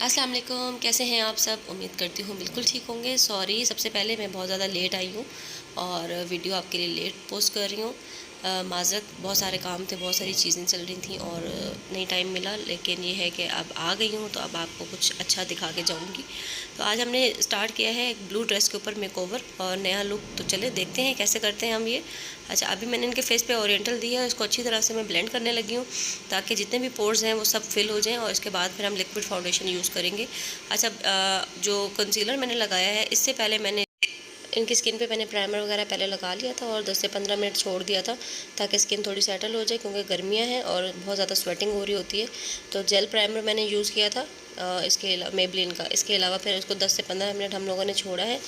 अस्सलाम वालेकुम, कैसे हैं आप सब। उम्मीद करती हूँ बिल्कुल ठीक होंगे। सॉरी, सबसे पहले मैं बहुत ज़्यादा लेट आई हूँ और वीडियो आपके लिए लेट पोस्ट कर रही हूँ। माज़रत, बहुत सारे काम थे, बहुत सारी चीज़ें चल रही थी और नहीं टाइम मिला। लेकिन ये है कि अब आ गई हूँ तो अब आपको कुछ अच्छा दिखा के जाऊँगी। तो आज हमने स्टार्ट किया है एक ब्लू ड्रेस के ऊपर मेकओवर और नया लुक। तो चले देखते हैं कैसे करते हैं हम ये। अच्छा, अभी मैंने इनके फेस पे ओरिएंटल दी है, इसको अच्छी तरह से मैं ब्लेंड करने लगी हूँ ताकि जितने भी पोर्स हैं वो सब फिल हो जाएं और इसके बाद फिर हम लिक्विड फाउंडेशन यूज़ करेंगे। अच्छा, जो कंसीलर मैंने लगाया है, इससे पहले मैंने इनकी स्किन पे मैंने प्राइमर वगैरह पहले लगा लिया था और 10 से 15 मिनट छोड़ दिया था ताकि स्किन थोड़ी सेटल हो जाए, क्योंकि गर्मियाँ हैं और बहुत ज़्यादा स्वेटिंग हो रही होती है। तो जेल प्राइमर मैंने यूज़ किया था इसके अलावा मेबलिन का। इसके अलावा फिर उसको 10 से 15 मिनट हम लोगों ने छोड़ा है,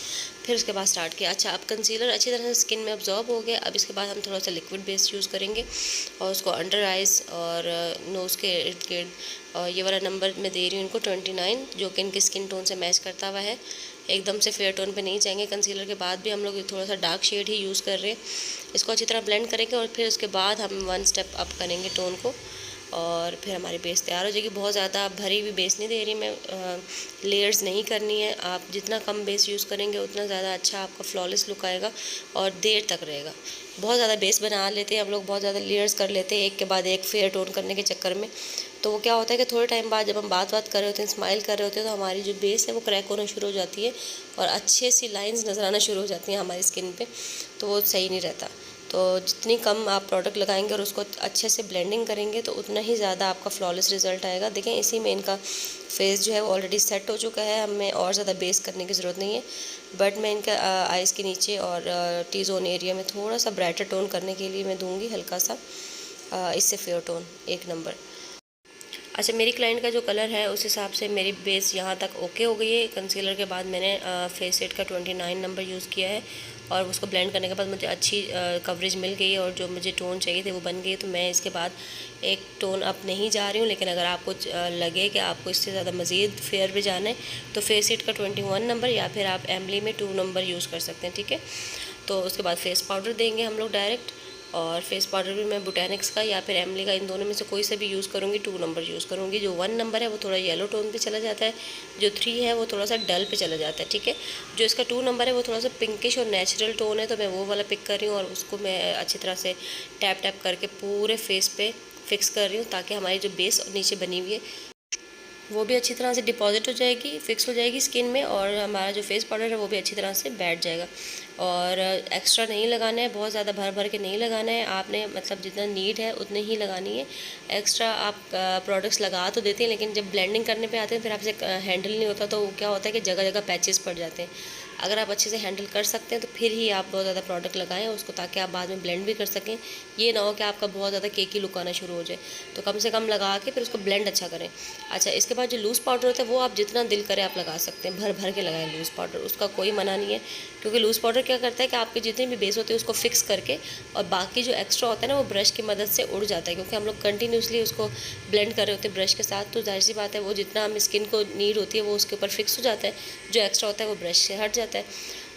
फिर उसके बाद स्टार्ट किया। अच्छा, अब कंसीलर अच्छी तरह से स्किन में अब्जॉर्ब हो गया। अब इसके बाद हम थोड़ा सा लिक्विड बेस यूज़ करेंगे और उसको अंडर आइज़ और नोज़ के इर्द गिर्द। और ये वाला नंबर मैं दे रही हूँ इनको 29, जो कि इनकी स्किन टोन से मैच करता हुआ है। एकदम से फेयर टोन पे नहीं जाएंगे। कंसीलर के बाद भी हम लोग थोड़ा सा डार्क शेड ही यूज़ कर रहे हैं। इसको अच्छी तरह ब्लेंड करेंगे और फिर उसके बाद हम 1 स्टेप अप करेंगे टोन को और फिर हमारी बेस तैयार हो जाएगी। बहुत ज़्यादा भरी हुई बेस नहीं दे रही मैं, लेयर्स नहीं करनी है। आप जितना कम बेस यूज़ करेंगे उतना ज़्यादा अच्छा आपका फ्लॉलेस लुक आएगा और देर तक रहेगा। बहुत ज़्यादा बेस बना लेते हैं हम लोग, बहुत ज़्यादा लेयर्स कर लेते हैं एक के बाद एक फेयर टोन करने के चक्कर में। तो वो क्या होता है कि थोड़े टाइम बाद जब हम बात कर रहे होते हैं, स्माइल कर रहे होते हैं, तो हमारी जो बेस है वो क्रैक होना शुरू हो जाती है और अच्छे सी लाइंस नज़र आना शुरू हो जाती हैं हमारी स्किन पे। तो वो सही नहीं रहता। तो जितनी कम आप प्रोडक्ट लगाएंगे और उसको अच्छे से ब्लेंडिंग करेंगे तो उतना ही ज़्यादा आपका फ्लॉलेस रिजल्ट आएगा। देखें, इसी में इनका फेस जो है वो ऑलरेडी सेट हो चुका है, हमें और ज़्यादा बेस करने की ज़रूरत नहीं है। बट मैं इनका आइज़ के नीचे और टी जोन एरिया में थोड़ा सा ब्राइटर टोन करने के लिए मैं दूँगी हल्का सा इससे फेयर टोन 1 नंबर। अच्छा, मेरी क्लाइंट का जो कलर है उस हिसाब से मेरी बेस यहाँ तक ओके हो गई है। कंसीलर के बाद मैंने फेस सेट का 29 नंबर यूज़ किया है और उसको ब्लेंड करने के बाद मुझे अच्छी कवरेज मिल गई और जो मुझे टोन चाहिए थे वो बन गई। तो मैं इसके बाद एक टोन अप नहीं जा रही हूँ, लेकिन अगर आपको लगे कि आपको इससे ज़्यादा मज़ीद फेयर पे जाना है तो फेस सेट का 21 नंबर या फिर आप एमली में 2 नंबर यूज़ कर सकते हैं, ठीक है। तो उसके बाद फेस पाउडर देंगे हम लोग डायरेक्ट, और फेस पाउडर भी मैं बोटेनिक्स का या फिर एमली का, इन दोनों में से कोई से भी यूज़ करूँगी। 2 नंबर यूज़ करूँगी। जो 1 नंबर है वो थोड़ा येलो टोन पे चला जाता है, जो 3 है वो थोड़ा सा डल पे चला जाता है, ठीक है। जो इसका 2 नंबर है वो थोड़ा सा पिंकिश और नेचुरल टोन है, तो मैं वो वाला पिक कर रही हूँ और उसको मैं अच्छी तरह से टैप टैप करके पूरे फेस पे फिक्स कर रही हूँ ताकि हमारी जो बेस नीचे बनी हुई है वो भी अच्छी तरह से डिपॉजिट हो जाएगी, फिक्स हो जाएगी स्किन में, और हमारा जो फेस पाउडर है वो भी अच्छी तरह से बैठ जाएगा। और एक्स्ट्रा नहीं लगाना है, बहुत ज़्यादा भर भर के नहीं लगाना है आपने, मतलब जितना नीड है उतनी ही लगानी है। एक्स्ट्रा आप प्रोडक्ट्स लगा तो देते हैं, लेकिन जब ब्लेंडिंग करने पे आते हैं फिर आपसे हैंडल नहीं होता, तो क्या होता है कि जगह जगह पैचेस पड़ जाते हैं। अगर आप अच्छे से हैंडल कर सकते हैं तो फिर ही आप बहुत ज़्यादा प्रोडक्ट लगाएं उसको, ताकि आप बाद में ब्लेंड भी कर सकें। ये ना हो कि आपका बहुत ज़्यादा केकी लुक आना शुरू हो जाए। तो कम से कम लगा के फिर उसको ब्लेंड अच्छा करें। अच्छा, इसके बाद जो लूज़ पाउडर होता है वो आप जितना दिल करे आप लगा सकते हैं, भर भर के लगाएं लूज़ पाउडर, उसका कोई मना नहीं है। क्योंकि लूज़ पाउडर क्या करता है कि आपके जितने भी बेस होते हैं उसको फिक्स करके, और बाकी जो एक्स्ट्रा होता है ना वो ब्रश की मदद से उड़ जाता है, क्योंकि हम लोग कंटिन्यूसली उसको ब्लेंड कर रहे होते हैं ब्रश के साथ। तो जाहिर सी बात है वो जितना हम स्किन को नीड होती है वो उसके ऊपर फिक्स हो जाता है, जो एक्स्ट्रा होता है वो ब्रश से हट जाता है।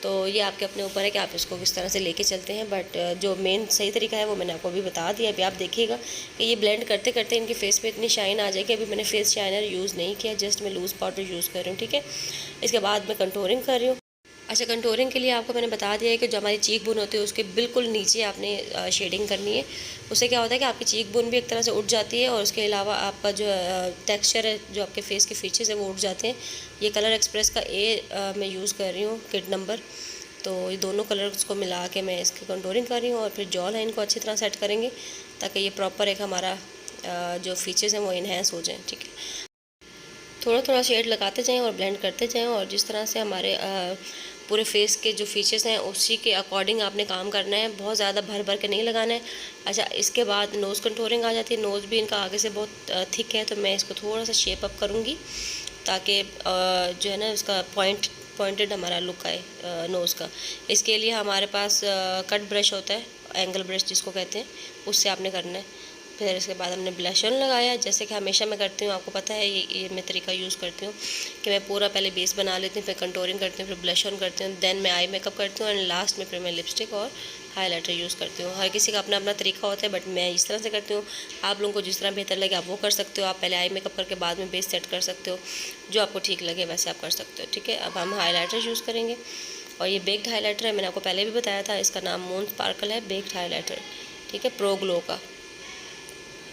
तो ये आपके अपने ऊपर है कि आप इसको किस तरह से लेके चलते हैं। बट जो मेन सही तरीका है वो मैंने आपको अभी बता दिया। अभी आप देखिएगा कि ये ब्लेंड करते करते इनके फेस पे इतनी शाइन आ जाएगी। अभी मैंने फेस शाइनर यूज़ नहीं किया, जस्ट मैं लूज़ पाउडर यूज़ कर रही हूँ, ठीक है। इसके बाद मैं कंटूरिंग कर रही हूँ। अच्छा, कंटूरिंग के लिए आपको मैंने बता दिया है कि जो हमारी चीक बोन होती है उसके बिल्कुल नीचे आपने शेडिंग करनी है। उससे क्या होता है कि आपकी चीक बोन भी एक तरह से उठ जाती है और उसके अलावा आपका जो टेक्सचर है, जो आपके फेस के फीचर्स है वो उठ जाते हैं। ये कलर एक्सप्रेस का मैं यूज़ कर रही हूँ किट नंबर। तो ये दोनों कलर्स को मिला के मैं इसकी कंटूरिंग कर रही हूँ और फिर जॉ लाइन को अच्छी तरह सेट करेंगे ताकि ये प्रॉपर एक हमारा जो फीचर्स हैं वो इन्हेंस हो जाएँ, ठीक है। थोड़ा थोड़ा शेड लगाते जाएं और ब्लेंड करते जाएं, और जिस तरह से हमारे पूरे फेस के जो फीचर्स हैं उसी के अकॉर्डिंग आपने काम करना है, बहुत ज़्यादा भर भर के नहीं लगाना है। अच्छा, इसके बाद नोज़ कंटूरिंग आ जाती है। नोज़ भी इनका आगे से बहुत थिक है, तो मैं इसको थोड़ा सा शेप अप करूँगी ताकि जो है ना उसका पॉइंटेड हमारा लुक आए नोज़ का। इसके लिए हमारे पास कट ब्रश होता है, एंगल ब्रश जिसको कहते हैं, उससे आपने करना है। फिर इसके बाद हमने ब्लश ऑन लगाया, जैसे कि हमेशा मैं करती हूँ, आपको पता है ये मैं तरीका यूज़ करती हूँ कि मैं पूरा पहले बेस बना लेती हूँ, फिर कंटूरिंग करती हूँ, फिर ब्लश ऑन करती हूँ, देन मैं आई मेकअप करती हूँ, एंड लास्ट में फिर मैं लिपस्टिक और हाइलाइटर यूज़ करती हूँ। हर किसी का अपना अपना तरीका होता है, बट मैं इस तरह से करती हूँ। आप लोगों को जिस तरह बेहतर लगे आप वो कर सकते हो। आप पहले आई मेकअप करके बाद में बेस सेट कर सकते हो, जो आपको ठीक लगे वैसे आप कर सकते हो। ठीक है, अब हम हाइलाइटर यूज़ करेंगे, और ये बेक्ड हाइलाइटर है, मैंने आपको पहले भी बताया था, इसका नाम मून स्पार्कल है बेक्ड हाइलाइटर। ठीक है, प्रो ग्लो का।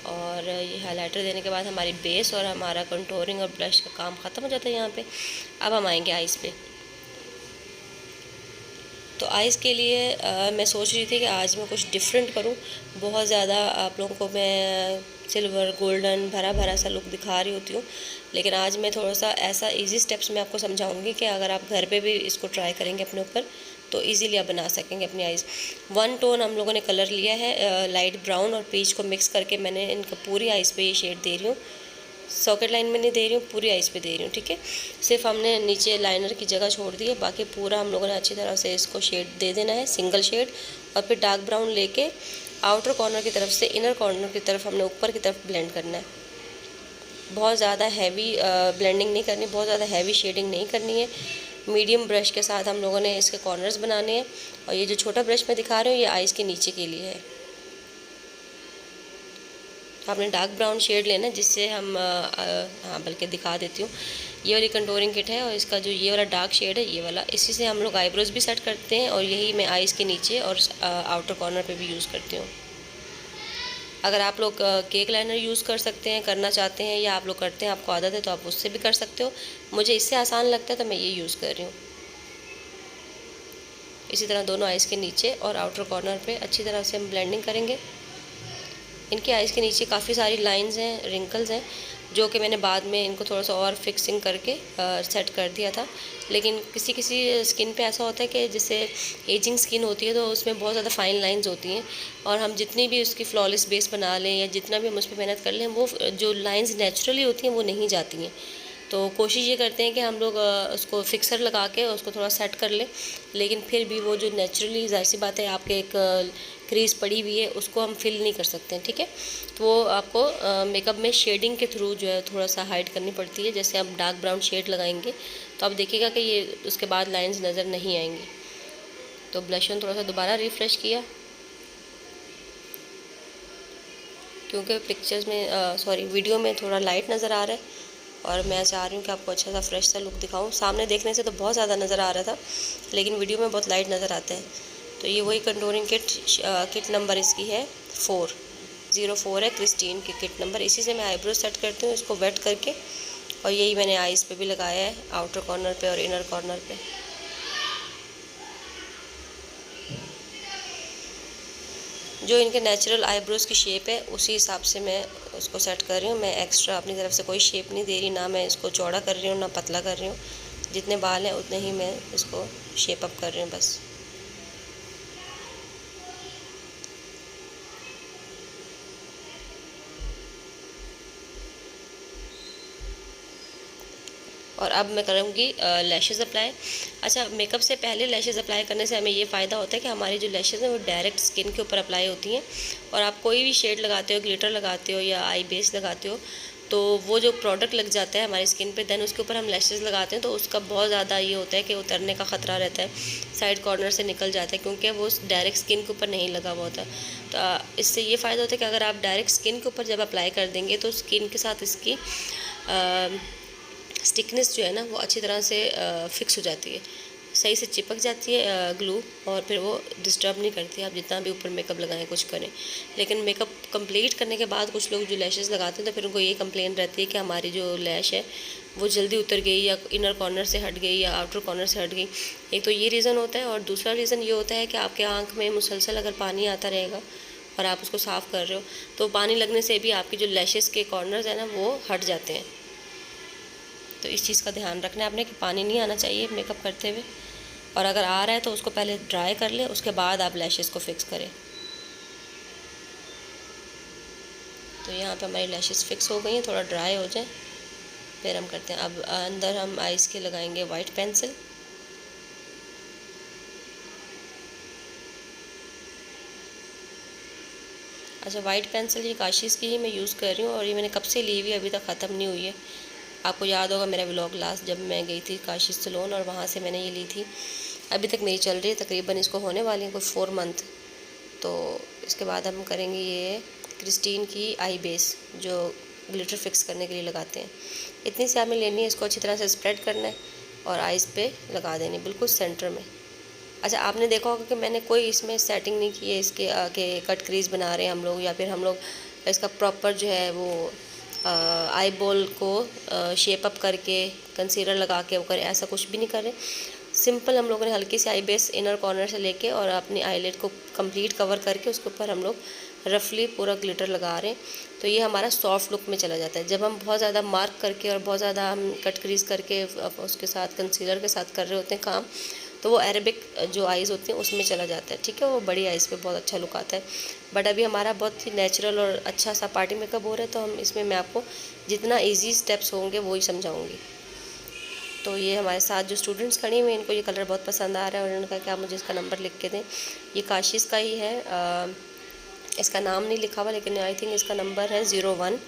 और ये हाइलाइटर देने के बाद हमारी बेस और हमारा कंटूरिंग और ब्लश का काम ख़त्म हो जाता है यहाँ पे। अब हम आएंगे आइज़ पे। तो आइज़ के लिए मैं सोच रही थी कि आज मैं कुछ डिफरेंट करूँ। बहुत ज़्यादा आप लोगों को मैं सिल्वर गोल्डन भरा भरा सा लुक दिखा रही होती हूँ, लेकिन आज मैं थोड़ा सा ऐसा इजी स्टेप्स में आपको समझाऊंगी कि अगर आप घर पे भी इसको ट्राई करेंगे अपने ऊपर तो इजीली आप बना सकेंगे अपनी आइज़। 1 टोन हम लोगों ने कलर लिया है, लाइट ब्राउन और पीच को मिक्स करके मैंने इनका पूरी आइज़ पे ये शेड दे रही हूँ। सॉकेट लाइन में नहीं दे रही हूँ, पूरी आइज़ पे दे रही हूँ। ठीक है, सिर्फ हमने नीचे लाइनर की जगह छोड़ दी है, बाकी पूरा हम लोगों ने अच्छी तरह से इसको शेड दे देना है, सिंगल शेड। और फिर डार्क ब्राउन लेके आउटर कॉर्नर की तरफ से इनर कॉर्नर की तरफ हमने ऊपर की तरफ ब्लेंड करना है। बहुत ज़्यादा हैवी ब्लेंडिंग नहीं करनी, बहुत ज़्यादा हैवी शेडिंग नहीं करनी है। मीडियम ब्रश के साथ हम लोगों ने इसके कॉर्नर्स बनाने हैं, और ये जो छोटा ब्रश मैं दिखा रही हूँ ये आइज़ के नीचे के लिए है। तो आपने डार्क ब्राउन शेड लेना है, जिससे हम हाँ बल्कि दिखा देती हूँ, ये वाली कंटूरिंग किट है, और इसका जो ये वाला डार्क शेड है ये वाला, इसी से हम लोग आईब्रोज भी सेट करते हैं, और यही मैं आइज़ के नीचे और आउटर कॉर्नर पे भी यूज़ करती हूँ। अगर आप लोग केक लाइनर यूज़ कर सकते हैं, करना चाहते हैं, या आप लोग करते हैं आपको आदत है तो आप उससे भी कर सकते हो। मुझे इससे आसान लगता है तो मैं ये यूज़ कर रही हूँ। इसी तरह दोनों आइज़ के नीचे और आउटर कॉर्नर पे अच्छी तरह से हम ब्लेंडिंग करेंगे। इनके आइज़ के नीचे काफ़ी सारी लाइंस हैं, रिंकल्स हैं, जो कि मैंने बाद में इनको थोड़ा सा और फिक्सिंग करके सेट कर दिया था। लेकिन किसी किसी स्किन पे ऐसा होता है कि जैसे एजिंग स्किन होती है तो उसमें बहुत ज़्यादा फाइन लाइंस होती हैं, और हम जितनी भी उसकी फ्लॉलेस बेस बना लें या जितना भी हम उस पर मेहनत कर लें, वो जो लाइंस नेचुरली होती हैं वो नहीं जाती हैं। तो कोशिश ये करते हैं कि हम लोग उसको फिक्सर लगा के उसको थोड़ा सेट कर लें, लेकिन फिर भी वो जो नेचुरली, ज़ाहिर सी बात है, आपके एक क्रीज पड़ी हुई है उसको हम फिल नहीं कर सकते हैं। ठीक है, तो वो आपको मेकअप में शेडिंग के थ्रू जो है थोड़ा सा हाइड करनी पड़ती है। जैसे आप डार्क ब्राउन शेड लगाएंगे तो आप देखिएगा कि ये उसके बाद लाइंस नज़र नहीं आएंगी। तो ब्लश ऑन थोड़ा सा दोबारा रिफ़्रेश किया, क्योंकि पिक्चर्स में सॉरी वीडियो में थोड़ा लाइट नज़र आ रहा है, और मैं चाह रही हूँ कि आपको अच्छा सा फ्रेश सा लुक दिखाऊं। सामने देखने से तो बहुत ज़्यादा नज़र आ रहा था, लेकिन वीडियो में बहुत लाइट नज़र आता है। तो ये वही कंटूरिंग किट नंबर इसकी है 404 है, क्रिस्टीन की किट नंबर। इसी से मैं आईब्रो सेट करती हूँ इसको वेट करके, और यही मैंने आइज़ पे भी लगाया है, आउटर कॉर्नर पे और इनर कॉर्नर पे। जो इनके नेचुरल आईब्रोज़ की शेप है उसी हिसाब से मैं उसको सेट कर रही हूँ। मैं एक्स्ट्रा अपनी तरफ से कोई शेप नहीं दे रही, ना मैं इसको चौड़ा कर रही हूँ ना पतला कर रही हूँ। जितने बाल हैं उतने ही मैं इसको शेप अप कर रही हूँ बस। और अब मैं करूँगी लैशेज़ अप्लाई। अच्छा, मेकअप से पहले लैशेज़ अप्लाई करने से हमें ये फ़ायदा होता है कि हमारी जो लैशेज़ हैं वो डायरेक्ट स्किन के ऊपर अप्लाई होती हैं, और आप कोई भी शेड लगाते हो, ग्लिटर लगाते हो या आई बेस लगाते हो, तो वो जो प्रोडक्ट लग जाता है हमारी स्किन पे, देन उसके ऊपर हम लैशेज़ लगाते हैं तो उसका बहुत ज़्यादा ये होता है कि उतरने का ख़तरा रहता है, साइड कॉर्नर से निकल जाता है, क्योंकि वो डायरेक्ट स्किन के ऊपर नहीं लगा हुआ होता। तो इससे ये फ़ायदा होता है कि अगर आप डायरेक्ट स्किन के ऊपर जब अप्लाई कर देंगे तो स्किन के साथ इसकी स्टिकनेस जो है ना वो अच्छी तरह से फिक्स हो जाती है, सही से चिपक जाती है ग्लू, और फिर वो डिस्टर्ब नहीं करती आप जितना भी ऊपर मेकअप लगाएं कुछ करें। लेकिन मेकअप कंप्लीट करने के बाद कुछ लोग जो लैशेस लगाते हैं तो फिर उनको ये कंप्लेन रहती है कि हमारी जो लैश है वो जल्दी उतर गई, या इनर कॉर्नर से हट गई, या आउटर कॉर्नर से हट गई। एक तो ये रीज़न होता है, और दूसरा रीज़न ये होता है कि आपके आँख में मुसलसल अगर पानी आता रहेगा और आप उसको साफ़ कर रहे हो तो पानी लगने से भी आपकी जो लैशेस के कॉर्नर्स हैं ना वो हट जाते हैं। तो इस चीज़ का ध्यान रखना है आपने कि पानी नहीं आना चाहिए मेकअप करते हुए, और अगर आ रहा है तो उसको पहले ड्राई कर लें, उसके बाद आप लैशेस को फिक्स करें। तो यहाँ पे हमारी लैशेस फिक्स हो गई हैं, थोड़ा ड्राई हो जाए फिर हम करते हैं। अब अंदर हम आइज़ के लगाएंगे वाइट पेंसिल। अच्छा, वाइट पेंसिल ये काशिश की ही मैं यूज़ कर रही हूँ और ये मैंने कब से ली हुई है, अभी तक ख़त्म नहीं हुई है। आपको याद होगा मेरा व्लॉग लास्ट जब मैं गई थी काशिश सैलून और वहाँ से मैंने ये ली थी। अभी तक मेरी चल रही है, तकरीबन इसको होने वाली है कुछ 4 मंथ। तो इसके बाद हम करेंगे ये क्रिस्टीन की आई बेस जो ग्लिटर फिक्स करने के लिए लगाते हैं। इतनी सी हमें लेनी है, इसको अच्छी तरह से स्प्रेड करना है और आइज़ पे लगा देनी बिल्कुल सेंटर में। अच्छा, आपने देखा होगा कि मैंने कोई इसमें सेटिंग नहीं की है इसके के कट क्रीज बना रहे हैं हम लोग, या फिर हम लोग इसका प्रॉपर जो है वो आई बॉल को शेप अप करके कंसीलर लगा के वो करें, ऐसा कुछ भी नहीं कर रहे। सिंपल हम लोगों ने हल्की सी आई बेस इनर कॉर्नर से लेके और अपनी आईलेट को कंप्लीट कवर करके उसके ऊपर हम लोग रफली पूरा ग्लिटर लगा रहे हैं। तो ये हमारा सॉफ्ट लुक में चला जाता है। जब हम बहुत ज़्यादा मार्क करके और बहुत ज़्यादा हम कट क्रीज करके उसके साथ कंसीलर के साथ कर रहे होते हैं काम, तो वो अरेबिक जो आइज़ होती हैं उसमें चला जाता है, ठीक है। वो बड़ी आइज़ पे बहुत अच्छा लुक आता है। बट अभी हमारा बहुत ही नेचुरल और अच्छा सा पार्टी मेकअप हो रहा है, तो हम इसमें मैं आपको जितना इजी स्टेप्स होंगे वही समझाऊंगी। तो ये हमारे साथ जो स्टूडेंट्स खड़ी हुई हैं, इनको ये कलर बहुत पसंद आ रहा है और उन्होंने कहा कि आप मुझे इसका नंबर लिख के दें। ये काशिश का ही है, इसका नाम नहीं लिखा हुआ, लेकिन आई थिंक इसका नंबर है 01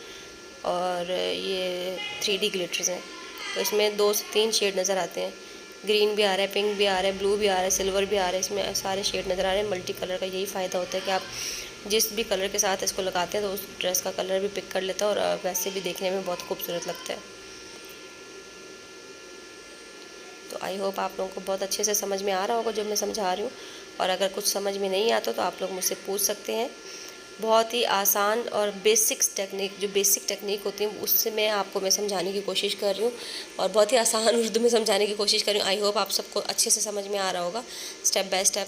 और ये 3D ग्लिटर्स हैं। तो इसमें 2 से 3 शेड नज़र आते हैं। ग्रीन भी आ रहा है, पिंक भी आ रहा है, ब्लू भी आ रहा है, सिल्वर भी आ रहा है। इसमें सारे शेड नज़र आ रहे हैं। मल्टी कलर का यही फ़ायदा होता है कि आप जिस भी कलर के साथ इसको लगाते हैं तो उस ड्रेस का कलर भी पिक कर लेता है और वैसे भी देखने में बहुत खूबसूरत लगता है। तो आई होप आप लोगों को बहुत अच्छे से समझ में आ रहा होगा जो मैं समझा रही हूँ, और अगर कुछ समझ में नहीं आता तो आप लोग मुझसे पूछ सकते हैं। बहुत ही आसान और बेसिक्स टेक्निक, जो बेसिक टेक्निक होती है उससे मैं समझाने की कोशिश कर रही हूँ और बहुत ही आसान उर्दू में समझाने की कोशिश कर रही हूँ। आई होप आप सबको अच्छे से समझ में आ रहा होगा स्टेप बाय स्टेप,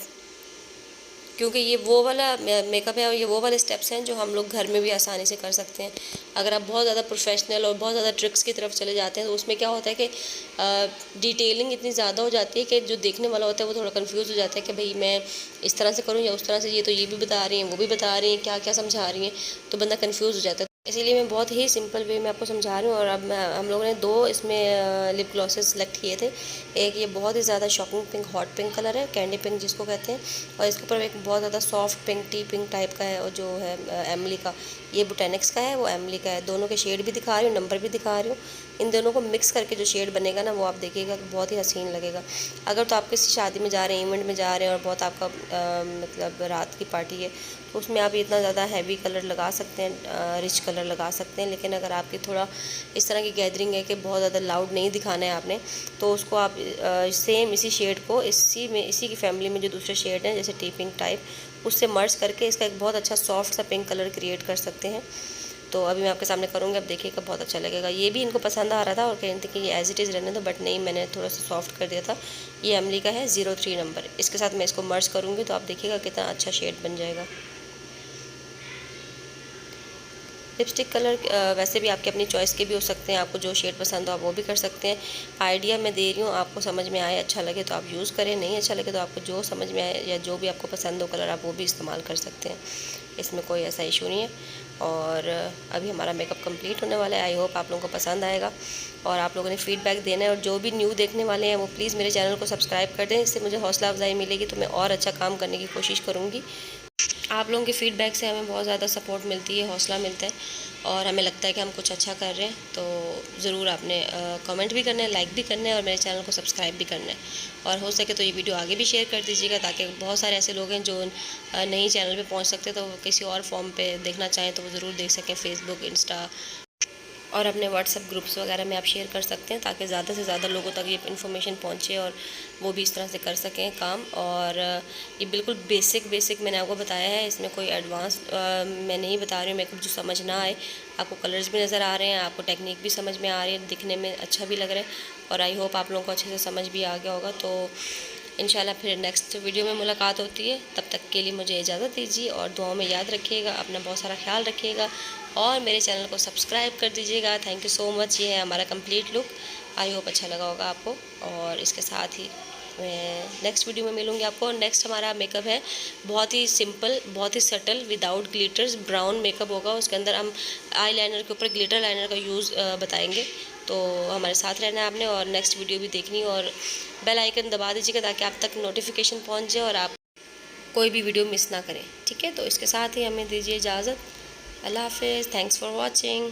क्योंकि ये वो वाला मेकअप है और ये वो वाले स्टेप्स हैं जो हम लोग घर में भी आसानी से कर सकते हैं। अगर आप बहुत ज़्यादा प्रोफेशनल और बहुत ज़्यादा ट्रिक्स की तरफ चले जाते हैं तो उसमें क्या होता है कि डिटेलिंग इतनी ज़्यादा हो जाती है कि जो देखने वाला होता है वो थोड़ा कंफ्यूज हो जाता है कि भाई मैं इस तरह से करूँ या उस तरह से। ये तो ये भी बता रही हैं, वो भी बता रही हैं, क्या क्या समझा रही हैं, तो बंदा कन्फ्यूज़ हो जाता है। इसीलिए मैं बहुत ही सिंपल वे में आपको समझा रही हूँ। और अब हम लोगों ने 2 इसमें लिप ग्लॉसेस सेलेक्ट किए थे। एक ये बहुत ही ज़्यादा shocking pink, hot pink colour है, कैंडी पिंक जिसको कहते हैं, और इसके ऊपर एक बहुत ज़्यादा soft pink, T pink type का है और जो है एमली का, ये बोटेनिक्स का है, वो एमली का है। दोनों के शेड भी दिखा रही हूँ, नंबर भी दिखा रही हूँ। इन दोनों को मिक्स करके जो शेड बनेगा ना वो आप देखिएगा तो बहुत ही हसीन लगेगा। अगर तो आप किसी शादी में जा रहे हैं, इवेंट में जा रहे हैं और बहुत आपका मतलब रात की पार्टी है, तो उसमें आप इतना ज़्यादा हैवी कलर लगा सकते हैं, रिच कलर लगा सकते हैं। लेकिन अगर आपकी थोड़ा इस तरह की गैदरिंग है कि बहुत ज़्यादा लाउड नहीं दिखाना है आपने, तो उसको आप सेम इसी शेड को इसी की फैमिली में जो दूसरे शेड हैं जैसे टी पिंक टाइप, उससे मर्ज करके इसका एक बहुत अच्छा सॉफ्ट सा पिंक कलर क्रिएट कर सकते हैं। तो अभी मैं आपके सामने करूँगी, अब देखिएगा बहुत अच्छा लगेगा। ये भी इनको पसंद आ रहा था और कह रहे थे कि ये एज इट इज़ रहने दो, बट नहीं, मैंने थोड़ा सा सॉफ्ट कर दिया था। ये एमली का है 03 नंबर, इसके साथ मैं इसको मर्ज करूँगी तो आप देखिएगा कितना अच्छा शेड बन जाएगा। लिपस्टिक कलर वैसे भी आपके अपनी चॉइस के भी हो सकते हैं, आपको जो शेड पसंद हो आप वो भी कर सकते हैं। आइडिया मैं दे रही हूँ, आपको समझ में आए, अच्छा लगे तो आप यूज़ करें, नहीं अच्छा लगे तो आपको जो समझ में आए या जो भी आपको पसंद हो कलर आप वो भी इस्तेमाल कर सकते हैं। इसमें कोई ऐसा इशू नहीं है। और अभी हमारा मेकअप कंप्लीट होने वाला है। आई होप आप लोगों को पसंद आएगा और आप लोगों ने फीडबैक देना है। और जो भी न्यू देखने वाले हैं वो प्लीज़ मेरे चैनल को सब्सक्राइब कर दें, इससे मुझे हौसला अफजाई मिलेगी तो मैं और अच्छा काम करने की कोशिश करूँगी। आप लोगों के फीडबैक से हमें बहुत ज़्यादा सपोर्ट मिलती है, हौसला मिलता है और हमें लगता है कि हम कुछ अच्छा कर रहे हैं। तो ज़रूर आपने कमेंट भी करना है, लाइक भी करना है और मेरे चैनल को सब्सक्राइब भी करना है। और हो सके तो ये वीडियो आगे भी शेयर कर दीजिएगा, ताकि बहुत सारे ऐसे लोग हैं जो नहीं चैनल पे पहुंच सकते, तो किसी और फॉर्म पे देखना चाहें तो वो ज़रूर देख सकें। फेसबुक, इंस्टा और अपने व्हाट्सएप ग्रुप्स वगैरह में आप शेयर कर सकते हैं, ताकि ज़्यादा से ज़्यादा लोगों तक ये इन्फॉर्मेशन पहुंचे और वो भी इस तरह से कर सकें काम। और ये बिल्कुल बेसिक मैंने आपको बताया है, इसमें कोई एडवांस मैं नहीं बता रही हूँ। मेकअप जो समझ ना आए, आपको कलर्स भी नज़र आ रहे हैं, आपको टेक्निक भी समझ में आ रही है, दिखने में अच्छा भी लग रहा है, और आई होप आप लोगों को अच्छे से समझ भी आ गया होगा। तो इंशाल्लाह फिर नेक्स्ट वीडियो में मुलाकात होती है। तब तक के लिए मुझे इजाज़त दीजिए और दुआओं में याद रखिएगा, अपना बहुत सारा ख्याल रखिएगा और मेरे चैनल को सब्सक्राइब कर दीजिएगा। Thank you so much. ये है हमारा कंप्लीट लुक, आई होप अच्छा लगा होगा आपको। और इसके साथ ही मैं नेक्स्ट वीडियो में मिलूँगी आपको। नेक्स्ट हमारा मेकअप है बहुत ही सिंपल, बहुत ही subtle, without glitters, brown makeup होगा। उसके अंदर हम आई लाइनर के ऊपर ग्लिटर लाइनर का यूज़ बताएंगे। तो हमारे साथ रहना है आपने और नेक्स्ट वीडियो भी देखनी, और बेल आइकन दबा दीजिएगा ताकि आप तक नोटिफिकेशन पहुंच जाए और आप कोई भी वीडियो मिस ना करें, ठीक है। तो इसके साथ ही हमें दीजिए इजाज़त। अल्लाह हाफ़िज़, थैंक्स फॉर वॉचिंग।